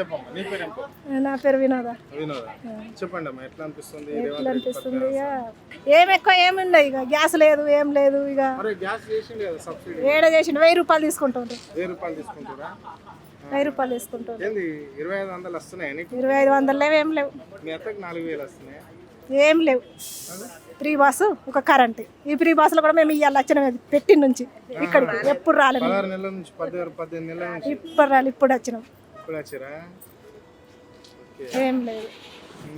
చెప్పమ్మా నీ పేరు ఏంటి? నా పేరు వినోద. వినోద. చెప్పండి అమ్మా ఎట్లా అనిపిస్తుంది ఎట్లా అనిపిస్తుంది ఇక ఏం ఎక్కువ ఏమి ఉండవు ఇక గ్యాస్ లేదు ఏం లేదు ఇక మరి గ్యాస్ చేసిండు కదా సబ్సిడీ ఏడ చేసిండు 1000 రూపాయలు తీసుకుంటుండ్రు 1000 రూపాయలు తీసుకుంటారా 1000 రూపాయలు తీసుకుంటుండ్రు ఏంది 2500 వస్తున్నాయి నీకు 2500 లేవు ఏం లేవు మీ అత్తకి 4000 వస్తున్నాయి ఏం లేవు ఫ్రీ బాస్ ఒక కరెంట్ ఈ ఫ్రీ బాస్లో కూడా మేము ఇవాళ వచ్చిన పెట్టి నుంచి ఇక్కడికి ఎప్పుడు రాలేదు 16 నెలల నుంచి 18 నెలల నుంచి ఇప్పుడు రాలేదు ఇప్పుడు వచ్చినాం ఇప్పుడు వచ్చారా ఏం లేదు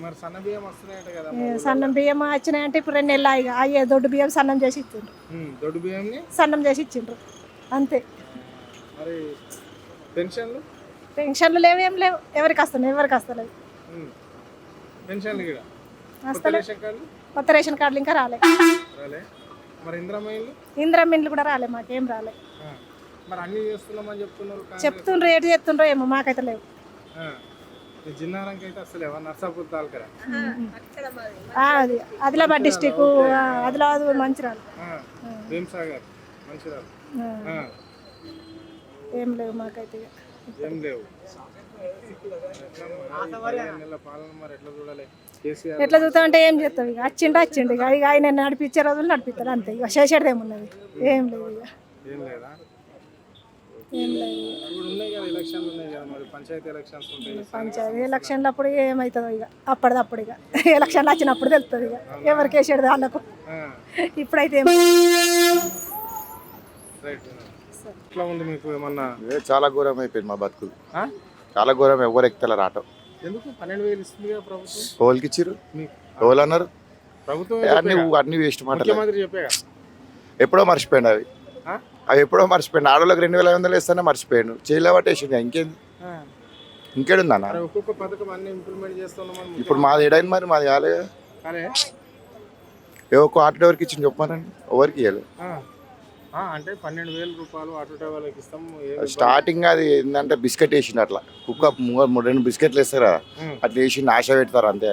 మరి సన్న బియ్యం వస్తున్నాయట కదా సన్నం బియ్యం వచ్చినాయంటే ఇప్పుడు 2 నెలలు ఇక అయ్యే దొడ్డు బియ్యం సన్నం చేసి ఇచ్చిండ్రు దొడ్డు బియ్యంని సన్నం చేసి ఇచ్చిండ్రు అంతే మరి పెన్షన్లు పెన్షన్లు లేవు ఏం లేవు ఎవరికి వస్తున్నాయి ఎవరికి వస్తలేదు పెన్షన్లు కూడా వస్తలేదు రేషన్ కార్డులు కొత్త రేషన్ కార్డులు ఇంకా రాలే రాలే మరి ఇంద్రమయ్యలు ఇందిరమ్మ కూడా రాలే మాకేం రాలే మరి అన్ని చేస్తున్నామని చెప్తున్నారు చెప్తుండ్రు ఏడు చెప్తుండ్రో ఏమో మాకైతే లేవు జిన్నారంకి అయితే అసలు ఎవరు నర్సాపూర్ తాలకరా అది ఆదిలాబాద్ డిస్టిక్ ఆదిలాబాద్ మంచిర్యాల భీమసాగర్ మంచిర్యాల ఏం లేవు మాకైతే ఇక. ఏం లేవు నెల పాలన మరి ఎట్లా చూడాలి కేసీఆర్ ఎట్లా చూస్తామంటే ఏం చేస్తాం ఇక వచ్చిండు ఇక ఇక ఆయన నడిపించే రోజులు నడిపిస్తారు అంతే ఇక చేసేది ఏమున్నది ఏం లేదు ఇక ఏం లేదా ఏం లేదు ఇప్పుడు ఉన్నాయి కదా ఎలక్షన్లు ఉన్నాయి కదా మరి పంచాయతీ ఎలక్షన్స్ ఉంటాయి పంచాయతీ ఎలక్షన్లు అప్పుడు ఏమవుతుందో ఇక అప్పటిదప్పుడు ఇక ఎలక్షన్లు వచ్చినప్పుడు తెలుస్తుంది ఇక ఎవరికి వేసేది వాళ్ళకు ఇప్పుడైతే రైట్ ఎట్లా ఉంది మీకు ఏమన్నా చాలా ఘోరం అయిపోయింది మా బతుకులు చాలా ఘోరం ఎవరు ఎక్కుతలేరు ఆటో ఎందుకు 12,000 ఇస్తుంది కదా ప్రభుత్వం ఓళ్ళకి ఇచ్చిర్రు మీకు ఓళ్ళు అన్నారు ప్రభుత్వం అన్ని వేస్ట్ మాటలు ముఖ్యమంత్రి చెప్పే ఎప్పుడో మర్చిపోయింది అవి ఎప్పుడో మర్చిపోయింది ఆడోళ్ళకి 2,500 ఇస్తానే మర్చిపోయాడు చేయలే పట్టేసింది ఇంకేంది ఇంకేడుంది అన్న ఒక్కొక్క పథకం అన్ని ఇంప్లిమెంట్ చేస్తున్నాం ఇప్పుడు మాది ఏడైంది మరి మాది కాలే అరే ఒక్క ఆటో ఎవరికి ఇచ్చింది చెప్పానండి ఎవరికి ఇవ్వలేదు అంటే 12,000 రూపాయలు ఆటో డ్రైవర్లకు ఇస్తాం స్టార్టింగ్ అది ఏంటంటే బిస్కెట్ వేసిండు అట్లా కుక్క 2 బిస్కెట్లు వేస్తారు కదా అట్లా వేసి ఆశ పెడతారు అంతే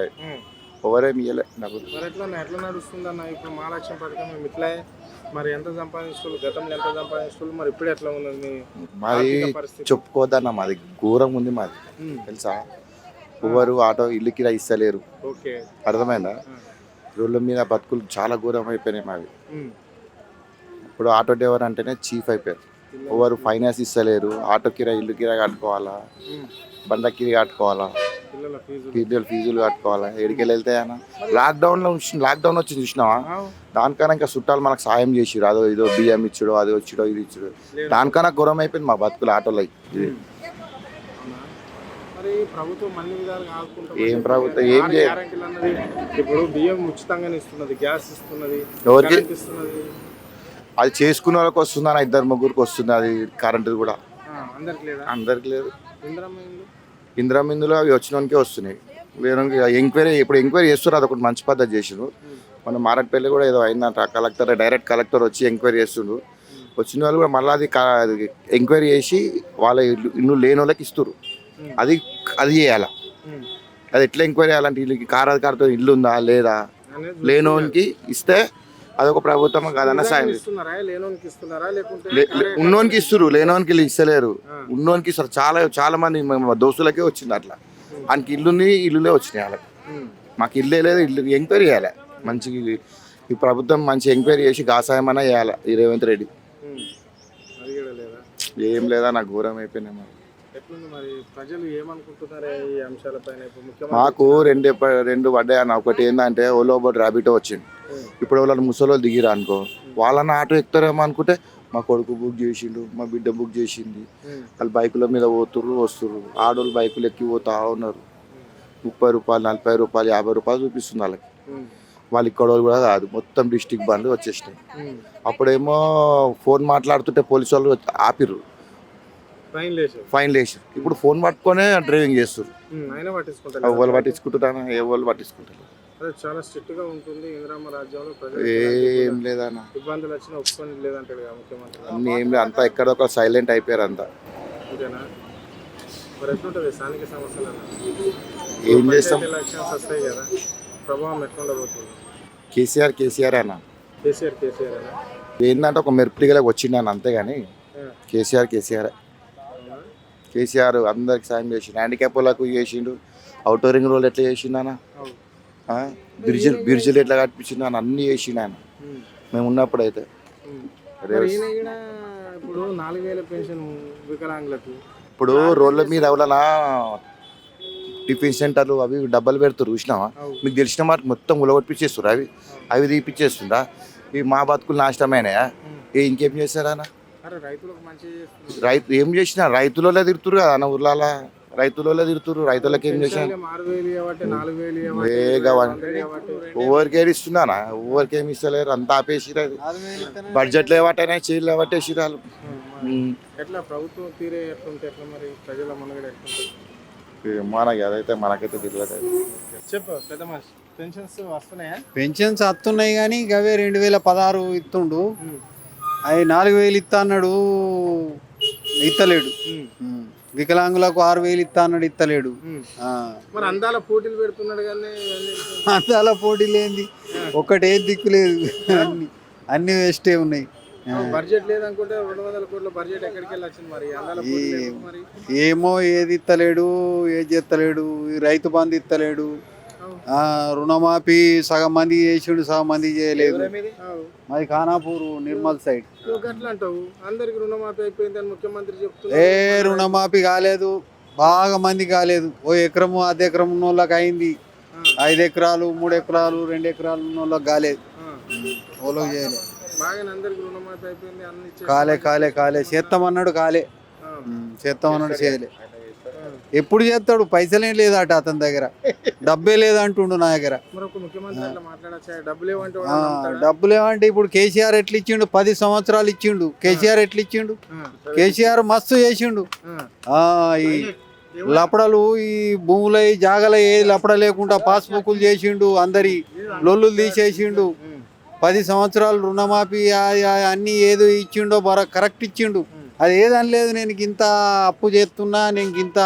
ఎవరేమి ఇవ్వలే నాకు మరి ఎట్లా నడుస్తుందన్న ఇప్పుడు మహాలక్ష్మి పథకం మేము ఇట్లా మరి ఎంత సంపాదించుకోవాలి గతంలో ఎంత సంపాదించుకోవాలి మరి ఇప్పుడు ఎట్లా ఉన్నది మాది చెప్పుకోవద్దన్న మాది ఘోరం ఉంది మాది తెలుసా ఎవరు ఆటో ఇల్లు కిరా ఇస్తలేరు ఓకే అర్థమైందా రోడ్ల మీద బతుకులు చాలా ఘోరం అయిపోయినాయి మావి ఇప్పుడు ఆటో డ్రైవర్ అంటేనే చీఫ్ అయిపోయారు ఎవరు ఫైనాన్స్ ఇస్తలేరు ఆటో కిరా ఇల్లు కిరా కట్టుకోవాలా బండ కిరా కట్టుకోవాలా పిల్లల ఫీజులు కట్టుకోవాలా ఎడికెళ్ళి వెళ్తాయన్న లాక్డౌన్ వచ్చి చూసినావా దానికన్నా ఇంకా చుట్టాలు మనకు సాయం చేసిరు అదో ఇదో బియ్యం ఇచ్చుడు అది వచ్చిడో ఇది ఇచ్చుడు దానికన్నా ఘోరం అయిపోయింది మా బతుకులు ఆటోలో ఏం ప్రభుత్వం ఏం చేయాలి ఇప్పుడు బియ్యం ఉచితంగానే ఇస్తున్నది గ్యాస్ ఇస్తున్నది ఎవరికి ఇస్తున్నది అది చేసుకునే వాళ్ళకి వస్తుంది అన్న 2-3 వస్తుంది అది కరెంటు కూడా అందరికి లేదు ఇందిరామిందులో అవి వచ్చినోనికే వస్తున్నాయి వేరే ఎంక్వైరీ చేస్తారు అదొకటి మంచి పద్ధతి చేసిండ్రు మన మారట్పల్లి కూడా ఏదో అయిందంట డైరెక్ట్ కలెక్టర్ వచ్చి ఎంక్వైరీ చేస్తుండ్రు వచ్చిన వాళ్ళు కూడా మళ్ళీ అది ఎంక్వైరీ చేసి వాళ్ళ ఇల్లు లేని వాళ్ళకి ఇస్తారు అది చేయాలి అది ఎట్లా ఎంక్వైరీ చేయాలంటే వీళ్ళకి కారతో ఇల్లు ఉందా లేదా లేనోనికి ఇస్తే అదొక ప్రభుత్వం కాదన్న సాయం ఉన్నోనికి ఇస్తారు లేనోనికి ఇస్తలేరు ఉన్నోనికి ఇస్తారు చాలా మంది దోస్తులకే వచ్చింది అట్లా ఆయనకి ఇల్లులే వచ్చినాయి వాళ్ళకి మాకు ఇల్లే లేదు ఇల్లు ఎంక్వైరీ చేయాలి మంచి ఈ ప్రభుత్వం మంచి ఎంక్వైరీ చేసి గాసాయం అన్నా చేయాలి ఈ రేవంత్ రెడ్డి ఏం లేదా నాకు ఘోరం అయిపోయినాయి మాకు రెండు పడ్డాయి అన్న ఒకటి ఏంటంటే ఓలో బోట్ ర్యాబిటో వచ్చింది ఇప్పుడు వాళ్ళని ముసలోళ్ళు దిగిరా అనుకో వాళ్ళని ఆటో ఎక్కుతారేమో అనుకుంటే మా కొడుకు బుక్ చేసిండు మా బిడ్డ బుక్ చేసింది వాళ్ళు బైకుల మీద పోతుర్రు వస్తుర్రు ఆడోళ్ళు బైకులు ఎక్కి పోతా ఉన్నారు 30 రూపాయలు 40 రూపాయలు 50 రూపాయలు చూపిస్తుంది వాళ్ళకి వాళ్ళు ఇక్కడ వాళ్ళు కూడా కాదు మొత్తం డిస్టిక్ బండ్లు వచ్చేసినాయి అప్పుడేమో ఫోన్ మాట్లాడుతుంటే పోలీసు వాళ్ళు ఆపిర్రు ఫైన్ లేసారు ఇప్పుడు ఫోన్ పట్టుకొనే డ్రైవింగ్ చేస్తారు ఎవరు పట్టించుకుంటారా ఎవరు పట్టించుకుంటారు చాలా స్ట్రిక్ట్ గా ఉంటుంది ఇందిరమ్మ రాజ్యంలో ఏం లేదన్న ఇబ్బందులు వచ్చినా ఒప్పుకొని లేదంటాడు ముఖ్యమంత్రి అన్ని ఏం లేదు అంతా ఎక్కడొక సైలెంట్ అయిపోయారు అంతా మరి ఎట్లుంటుంది స్థానిక సమస్యలు ఏం చేస్తాం ఎలక్షన్స్ వస్తాయి కదా ప్రభావం ఎట్లా ఉండబోతుంది కేసీఆర్ అన్న కేసీఆర్ ఏంటంటే ఒక మెరుపుడిగా వచ్చిండు అని అంతేగాని కేసీఆర్ కేసీఆర్ అందరికి సాయం చేసిండు, హ్యాండిక్యాప్ వాళ్ళకు చేసిండు, అవుటర్ రింగ్ రోడ్ ఎట్లా చేసిండు అన్న, బ్రిడ్జిలు ఎట్లా కట్టించిండు అని అన్నీ చేసిండు ఆయన మేము ఉన్నప్పుడు అయితే. మరి ఈయన కూడా ఇప్పుడు 4,000 పెన్షన్ వికలాంగులకు. ఇప్పుడు రోడ్ల మీద ఎవరన్నా టిఫిన్ సెంటర్లు అవి డబ్బాలు పెడుతురు చూసినావా, మీకు తెలిసిన మాట మొత్తం ఉలగొట్టించేస్తున్నారు, అవి తీపిచ్చేస్తుందా, ఇవి మా బతుకులు నాశనమైనాయా, ఇంకేం చేస్తారా అన్న? అరే రైతులకు మంచిగా చేస్తున్నారు. రైతు ఏం చేసినా రైతులలో తిరుతురు కదా అన్న, ఊర్ల రైతులలో తిరుతురు, రైతులకు ఏం చేసినా 6,000 ఇవ్వబట్టే 4,000 ఎవరికి ఏడిస్తున్నానా, ఎవరికి ఏమి ఇస్తలేరు, అంతా ఆపేసిరు, అది బడ్జెట్లో ఏవటైనా చీరలు ఏవట్టేసిరు వాళ్ళు. ఎట్లా ప్రభుత్వం తీరే ఎట్లుంటే ఎట్లా మరి ప్రజల మనగడ ఎట్లుంటుంది? మనకి అదైతే మనకైతే తెలియదు. చెప్పు పెద్ద మనిషి, పెన్షన్స్ వస్తున్నాయా? పెన్షన్స్ వస్తున్నాయి కానీ అవే 2016 ఇస్తుండు, అవి 4,000 ఇస్తా అన్నాడు, ఇస్తలేడు. వికలాంగులకు 6,000 ఇస్తా అన్నాడు, ఇస్తలేడు. మరి అందాల పోటీలు పెడుతున్నాడు కానీ అందాల పోటీలు ఏంది, ఒక్కటే దిక్కు లేదు, అన్ని వేస్టే ఉన్నాయి. బడ్జెట్ లేదనుకుంటే 200 కోట్ల బడ్జెట్ ఎక్కడికి వెళ్ళి వచ్చింది మరి అందాల పోటీలు మరి? ఏమో ఏది ఇస్తలేడు, ఏది చేస్తలేడు, రైతు బంధు ఇస్తలేడు, రుణమాఫీ సగం మంది చేసిండు, సగం మంది చేయలేదు. మాది ఖానాపూర్ నిర్మల్ సైడ్. అట్లా అంటావు, అందరికి రుణమాఫీ అయిపోయిందని ముఖ్యమంత్రి చెప్తున్నా. రుణమాఫీ కాలేదు, బాగా మంది కాలేదు. ఓ ఎకరము అర్ధ ఎకరం ఉన్న వాళ్ళకి అయింది, 5 ఎకరాలు 3 ఎకరాలు 2 ఎకరాలు ఉన్న వాళ్ళకి కాలేదు, ఓలోకి చేయలేదు. కాలే చేస్తామన్నాడు, చేస్తామన్నాడు, చేయలే. ఎప్పుడు చేస్తాడు, పైసలేం లేదట అతని దగ్గర, డబ్బే లేదంటుండు నా దగ్గర. డబ్బులు ఏమంటే ఇప్పుడు కేసీఆర్ ఎట్లా ఇచ్చిండు, 10 సంవత్సరాలు ఇచ్చిండు. కేసీఆర్ ఎట్లా ఇచ్చిండు, కేసీఆర్ మస్తు చేసిండు. ఈ లపడలు, ఈ భూముల జాగల ఏ లపడ లేకుండా పాస్బుక్లు చేసిండు, అందరి లొల్లులు తీసేసిండు. 10 సంవత్సరాలు రుణమాఫీ అన్ని ఏదో ఇచ్చిండో కరెక్ట్ ఇచ్చిండు. అది ఏదని లేదు, నేను ఇంత అప్పు చేస్తున్నా, నేను ఇంత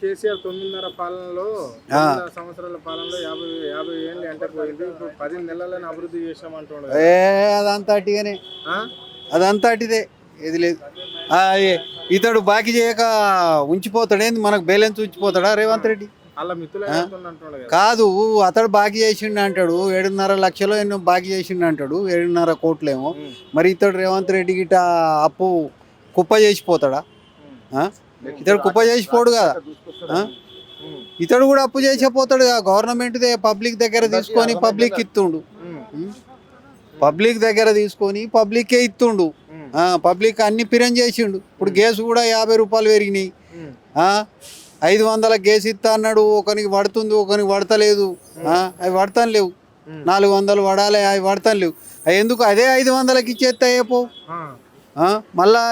కేసీఆర్ 9.5 పాలనలో, 9 సంవత్సరాల పాలనలో 50 ఏళ్ళు ఎంట పోయింది. ఇప్పుడు 10 నెలలను అభివృద్ధి చేసామంటున్నాడు. అదంతా అటిగానే, అదంతా అటిదే, ఏది లేదు. ఇతడు బాకీ చేయక ఉంచిపోతాడేంది, మనకు బ్యాలెన్స్ ఉంచిపోతాడా రేవంత్ రెడ్డి? కాదు, అతడు బాకీ చేసిండు అంటాడు, 7.5 లక్షలు ఎన్నో బాకీ చేసిండు అంటాడు, 7.5 కోట్లేమో. మరి ఇతడు రేవంత్ రెడ్డి గిట్ట అప్పు కుప్ప చేసిపోతాడా? ఇతడు కుప్ప చేసిపోడు కదా, ఇతడు కూడా అప్పు చేసిపోతాడు కదా. గవర్నమెంట్దే పబ్లిక్ దగ్గర తీసుకొని పబ్లిక్ ఇస్తుండు, పబ్లిక్ దగ్గర తీసుకొని పబ్లిక్కే ఇస్తుండు. పబ్లిక్ అన్ని పిరం చేసిండు. ఇప్పుడు గ్యాస్ కూడా 50 రూపాయలు పెరిగినాయి. 500 గ్యాస్ ఇస్తా అన్నాడు, ఒకరికి పడుతుంది, ఒకరికి పడతలేదు. అవి పడతాను లేవు, 400 పడాలి, అవి పడతాను లేవు. అవి ఎందుకు, అదే 500కి ఇచ్చేస్తాయే పో, మళ్ళా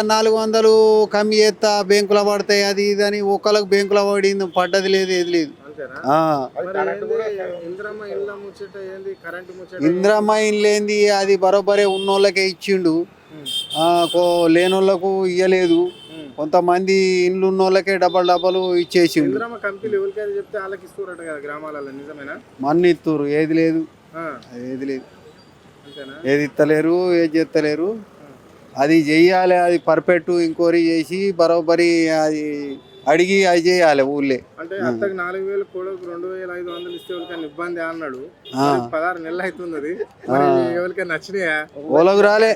400 కమ్మి చేస్తా, బ్యాంకులో పడతాయి, అది ఇది అని. ఒకళ్ళకి బ్యాంకులో పడింది, పడ్డది లేదు, ఏది లేదు. ఇందిరమ్మ ఇల్లేంది, అది బరోబరే ఉన్నోళ్ళకే ఇచ్చిండు, లేనోళ్ళకు ఇయ్యలేదు. కొంతమంది ఇండ్లు ఉన్న వాళ్ళకే డబ్బలు ఇచ్చేసిండు. మన్ను ఇస్తురు, ఏది లేదు, ఏది లేదు, ఏది ఇస్తలేరు, ఏది చేస్తలేరు. అది చెయ్యాలి, అది పర్ఫెక్ట్ ఎంక్వైరీ చేసి బరోబరి అది అడిగి అది చేయాలి ఊళ్ళే. అంటే అత్తకు 4,000 కోడకు 2,500 ఇస్తే ఎవరికైనా ఇబ్బంది అన్నాడు. 16 నెలలు అవుతుంది, ఎవరికైనా నచ్చినాయా? ఓలకు రాలే.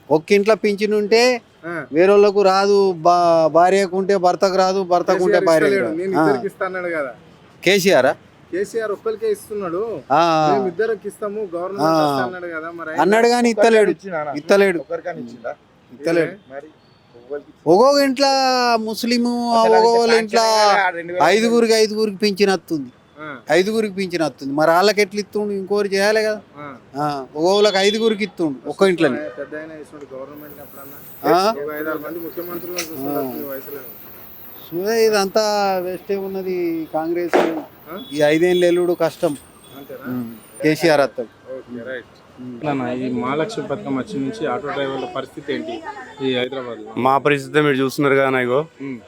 ఒక్క ఇంట్లో పింఛన్ ఉంటే వేరేళ్ళకు రాదు, భార్యకు ఉంటే భర్తకు రాదు, భర్తకు ఉంటే భార్యకు రాదు. కేసీఆర్ ఒక్కరికే ఇస్తున్నాడు, ఇద్దరికి ఇస్తాము గవర్నమెంట్ కదా మరి అన్నాడు కానీ ఇస్తలేడు. ఒక్కొక్క ఇంట్లో ముస్లిం, ఒక్కొక్క ఇంట్లో 5గురికి పింఛన్ వస్తుంది, 5గురికి పింఛన్ వస్తుంది. మరి వాళ్ళకి ఎట్లా ఇస్తుండు, ఇంకోరు చేయాలి కదా. ఒక్కొక్కరికి 5గురికి ఇస్తుండు ఒక్క ఇంట్లో. ఇదంతా వేస్టే ఉన్నది. కాంగ్రెస్ ఈ 5 ఏళ్ళు ఎల్లుడు కష్టం. కేసీఆర్ వస్తాడు. ఈ మహాలక్ష్మి పథకం వచ్చి నుంచి ఆటో డ్రైవర్ల పరిస్థితి ఏంటి ఈ హైదరాబాద్ లో? మా పరిస్థితి మీరు చూస్తున్నారు కదా నాయగో,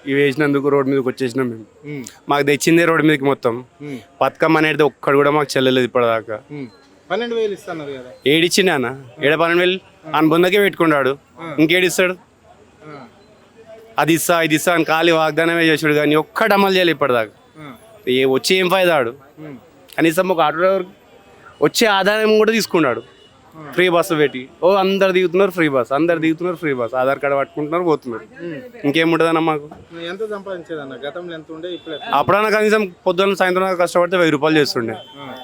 ఇవి వేసినందుకు రోడ్ మీదకి వచ్చేసినాం మేము. మాకు తెచ్చిందే రోడ్ మీదకి మొత్తం. పథకం అనేది ఒక్కడు కూడా మాకు చెల్లలేదు ఇప్పటిదాకా. 12,000 ఇస్తున్నారు కదా, ఏడిచ్చిండే అన్న, 12,000 అనుబంధకే పెట్టుకున్నాడు, ఇంకేడిస్తాడు. అది ఇస్తా ఇది ఇస్తా అని ఖాళీ వాగ్దానమే చేసాడు కానీ ఒక్కటి అమలు చేయాలి ఇప్పటిదాకా. వచ్చి ఏం ఫైదా ఆడు? కనీసం ఒక ఆటో డ్రైవర్ వచ్చే ఆదాయం కూడా తీసుకున్నాడు. ఫ్రీ బస్సు పెట్టి అందరు దిగుతున్నారు ఫ్రీ బస్, అందరు దిగుతున్నారు ఫ్రీ బస్, ఆధార్ కార్డు పట్టుకుంటున్నారు పోతున్నారు. ఇంకేముంటుందన్న మాకు? ఎంత సంపాదించేదన్న గతంలో ఎంత ఉండే ఇప్పుడు? అప్పుడన్నా కనీసం పొద్దున్న సాయంత్రం కష్టపడితే 1000 రూపాయలు చేస్తుండే.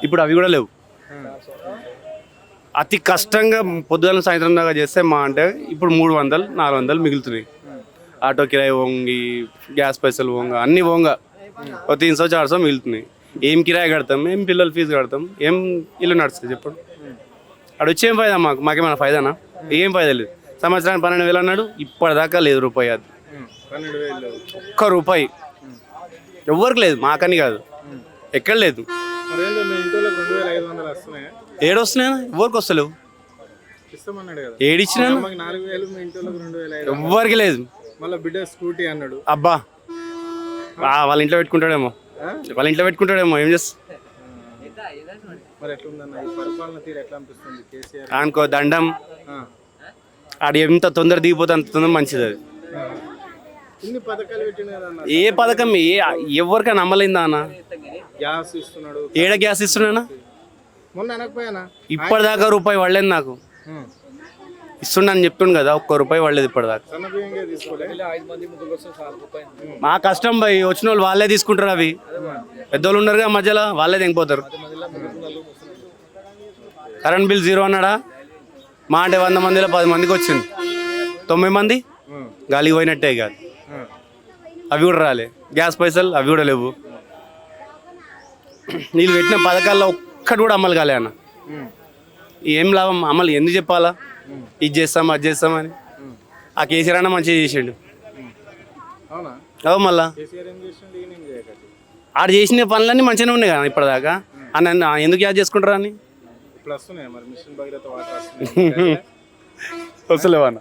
ఇప్పుడు అవి కూడా లేవు. అతి కష్టంగా పొద్దున్న సాయంత్రం దాకా చేస్తే మా అంటే ఇప్పుడు 300 400 మిగులుతున్నాయి. ఆటో కిరాయి వంగి, గ్యాస్ పైసలు వంగ, అన్నీ వంగ 300 400 మిగులుతున్నాయి. ఏం కిరాయి కడతాం, ఏం పిల్లల ఫీజు కడతాం, ఏం ఇల్లు నడుస్తుంది చెప్పండి. అక్కడ వచ్చేం ఫైదా మాకేమైనా ఫైదానా? ఏం ఫైదా లేదు. సంవత్సరానికి 12,000 అన్నాడు, ఇప్పటిదాకా లేదు రూపాయి. అది 12,000 ఒక్క రూపాయి ఎవరికి లేదు, మాకని కాదు, ఎక్కడ లేదు. మీ ఇంట్లో 2,500 వస్తున్నాయా? ఏడొస్తున్నాయా? ఎవరికి వస్తలేవు. ఇస్తామన్నాడు కదా, ఏడిచ్చినా 4,000, మీ ఇంట్లో 2,500. ఎవ్వరికి లేదు. మళ్ళీ బిడ్డ స్కూటీ అన్నాడు. అబ్బా వాళ్ళ ఇంట్లో పెట్టుకుంటాడేమో, వాళ్ళ ఇంట్లో పెట్టుకుంటాడేమో, ఏం చేస్తా. మరి ఎట్లుందన్న ఈ పరిపాలన తీరు ఎట్లా అనిపిస్తుంది కేసీఆర్? అనుకో దండం. ఆడు ఎంత తొందర దిగిపోతే అంత తొందర మంచిది. అది ఇన్ని పథకాలు పెట్టిన కదా, ఏ పథకం ఎవరికైనా నమ్మలేదా అన్న? గ్యాస్ ఇస్తున్నాడు. ఏడ గ్యాస్ ఇస్తున్నానా? మొన్న అనకపోయానా? ఇప్పటిదాకా రూపాయి పడలేదు నాకు. ఇస్తున్నా అని చెప్తుండు కదా, ఒక్క రూపాయి పడలేదు ఇప్పటిదాకా. సన్న బియ్యంగా తీసుకోలే. మా కష్టం భయ్, వచ్చిన వాళ్ళు వాళ్ళే తీసుకుంటారు. అవి పెద్దోళ్ళు ఉన్నారుగా మధ్యలో, వాళ్ళే తెగిపోతారు. కరెంట్ బిల్ 0 అన్నాడా? మా అంటే 100 మందిలో 10 మందికి వచ్చింది, 90 మంది గాలికి పోయినట్టే కాదు. అవి కూడా రాలే. గ్యాస్ పైసలు అవి కూడా లేవు. వీళ్ళు పెట్టిన పథకాల్లో ఒక్కటి కూడా అమలు కాలే అన్న. ఏం లాభం? అమలు ఎందుకు చెప్పాలా? ఇది చేస్తాం అది చేస్తామని. ఆ కేసీఆర్ అన్న మంచిగా చేసిండు. అవునా? మళ్ళా కేసీఆర్ ఏం చేసిండు? ఈయన ఏం చేయకటి? ఆడు చేసిన పనులన్నీ మంచిగానే ఉన్నాయి కదా ఇప్పటిదాకా. అన్న ఎందుకు యాడ్ చేసుకుంటారా అని. ఇప్పుడు వస్తున్నాయి మరి మిషన్ భగీరథ వాటర్ వస్తున్నాయి. వస్తలేవా అన్న?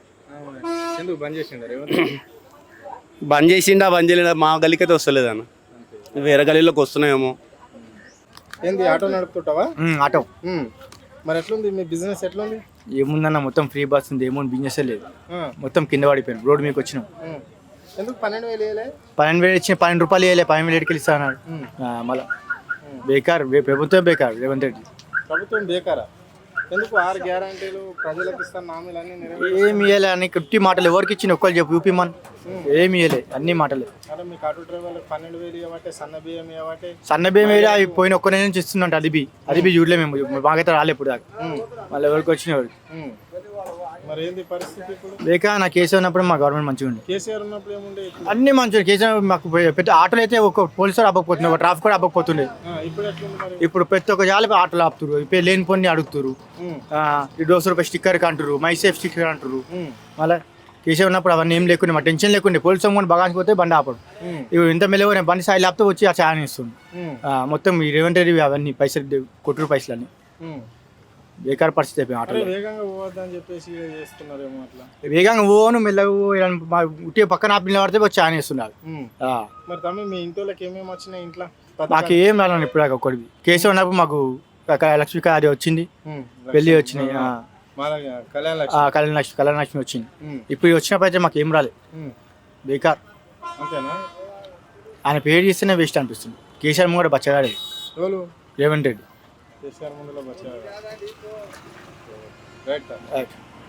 ఎందుకు బంద్ చేసిండారు? బంద్ చేసిండా బంద్ చేయలేదా? మా గల్లీకి అయితే వస్తలేదు అన్న, వేరే గల్లీలోకి వస్తున్నాయేమో. ఏంది ఆటో నడుపుతుంటావా? ఆటో. మరి ఎట్లుంది మీ బిజినెస్? ఎట్లుంది? ఏముందన్న మొత్తం ఫ్రీ బస్ ఉంది, ఏముంది బిజినెస్ లేదు. మొత్తం కింద పడిపోయాను, రోడ్డు మీకు వచ్చినాం. ఎందుకు 12,000 వేయలే? 12,000 ఇచ్చిన 12 రూపాయలు వేయలే, 12,000 ఎడికి ఇస్తా అన్నాడు. మళ్ళీ బేకార్, ప్రభుత్వం బేకార్. రేవంత్ రెడ్డి ప్రభుత్వం బేకారా? ఎందుకు 6 గ్యారంటీలు ప్రజలకు ఇస్తాను హామీలన్నీ ఏమి ఇవ్వలే అని కుట్టి మాటలు ఎవరికి ఇచ్చిన ఒక్కరు చెప్పు. యూపీ మన్ ఏమి ఇవ్వలే, అన్ని మాటలే. అరే మీకు ఆటో డ్రైవర్లకు 12,000 ఇవ్వటే, సన్న బియ్యం ఇవ్వటే. సన్న బియ్యం వేరే అవి పోయిన ఒక్క నెల నుంచి ఇస్తున్నట్టు. అది బి చూడలే మేము, మాకైతే రాలే ఇప్పుడు దాకా. మళ్ళీ ఎవరికి వచ్చిన ఎవరికి. మరి ఏంది పరిస్థితి ఇప్పుడు? లేక నా కేసీఆర్ ఉన్నప్పుడు మా గవర్నమెంట్ మంచిగా ఉంది. కేసీఆర్ ఉన్నప్పుడు ఏముండే? అన్ని మంచిగా. కేసీఆర్ మాకు పెద్ద ఆటోలు అయితే ఒక పోలీసు ఆపకపోతుండే, ఒక ట్రాఫిక్ కూడా ఆపకపోతుండే. ఇప్పుడు ఎట్లుంది మరి? ఇప్పుడు ప్రతి ఒక్క జాలి ఆటోలు ఆపుతురు. ఇప్పుడు లేని పొన్ని అడుగుతురు. ఈ 200 రూపాయలు స్టిక్కర్కి అంటారు, మై సేఫ్ స్టిక్కర్ అంటారు. మళ్ళీ కేసీఆర్ ఉన్నప్పుడు అవన్నీ ఏం లేకుండా, మా టెన్షన్ లేకుండా. పోలీసు కూడా బాగా పోతే బండి ఆపడు. ఇవి ఇంత మెల్లగా బండి సాయి లేకపోతే వచ్చి ఆ ఛాయని ఇస్తుంది. మొత్తం ఈ రేవంత్ రెడ్డి అవన్నీ పైసలు కొట్టురు పైసలు అన్నీ బేకార్ పరిస్థితి అయిపోయి. ఆటో వేగంగా పోవద్దని చెప్పేసి చేస్తున్నారేమో అట్లా. వేగంగా పోను మెల్లగా ఉట్టి పక్కన ఆపి నిలబడితే వచ్చి ఛాయని ఇస్తున్నారు. మరి తమ్మి మీ ఇంట్లోకి ఏమేమి వచ్చినాయి? ఇంట్లో మాకు ఏం రాలేదు ఇప్పుడు దాకా. ఒకటి కేసీఆర్ ఉన్నప్పుడు మాకు లక్ష్మీ అది వచ్చింది, పెళ్లి వచ్చినాయి, కళ్యాణ లక్ష్మి వచ్చింది. ఇప్పుడు వచ్చినప్పుడు అయితే మాకు ఏం రాలేదు, బేకార్. అంతేనా? ఆయన పేరు చేస్తేనే వేస్ట్ అనిపిస్తుంది. కేసీఆర్ కూడా బచ్చగాడే రేవంత్ రెడ్డి. కేసీఆర్ ముందులో వచ్చారు. రైట్.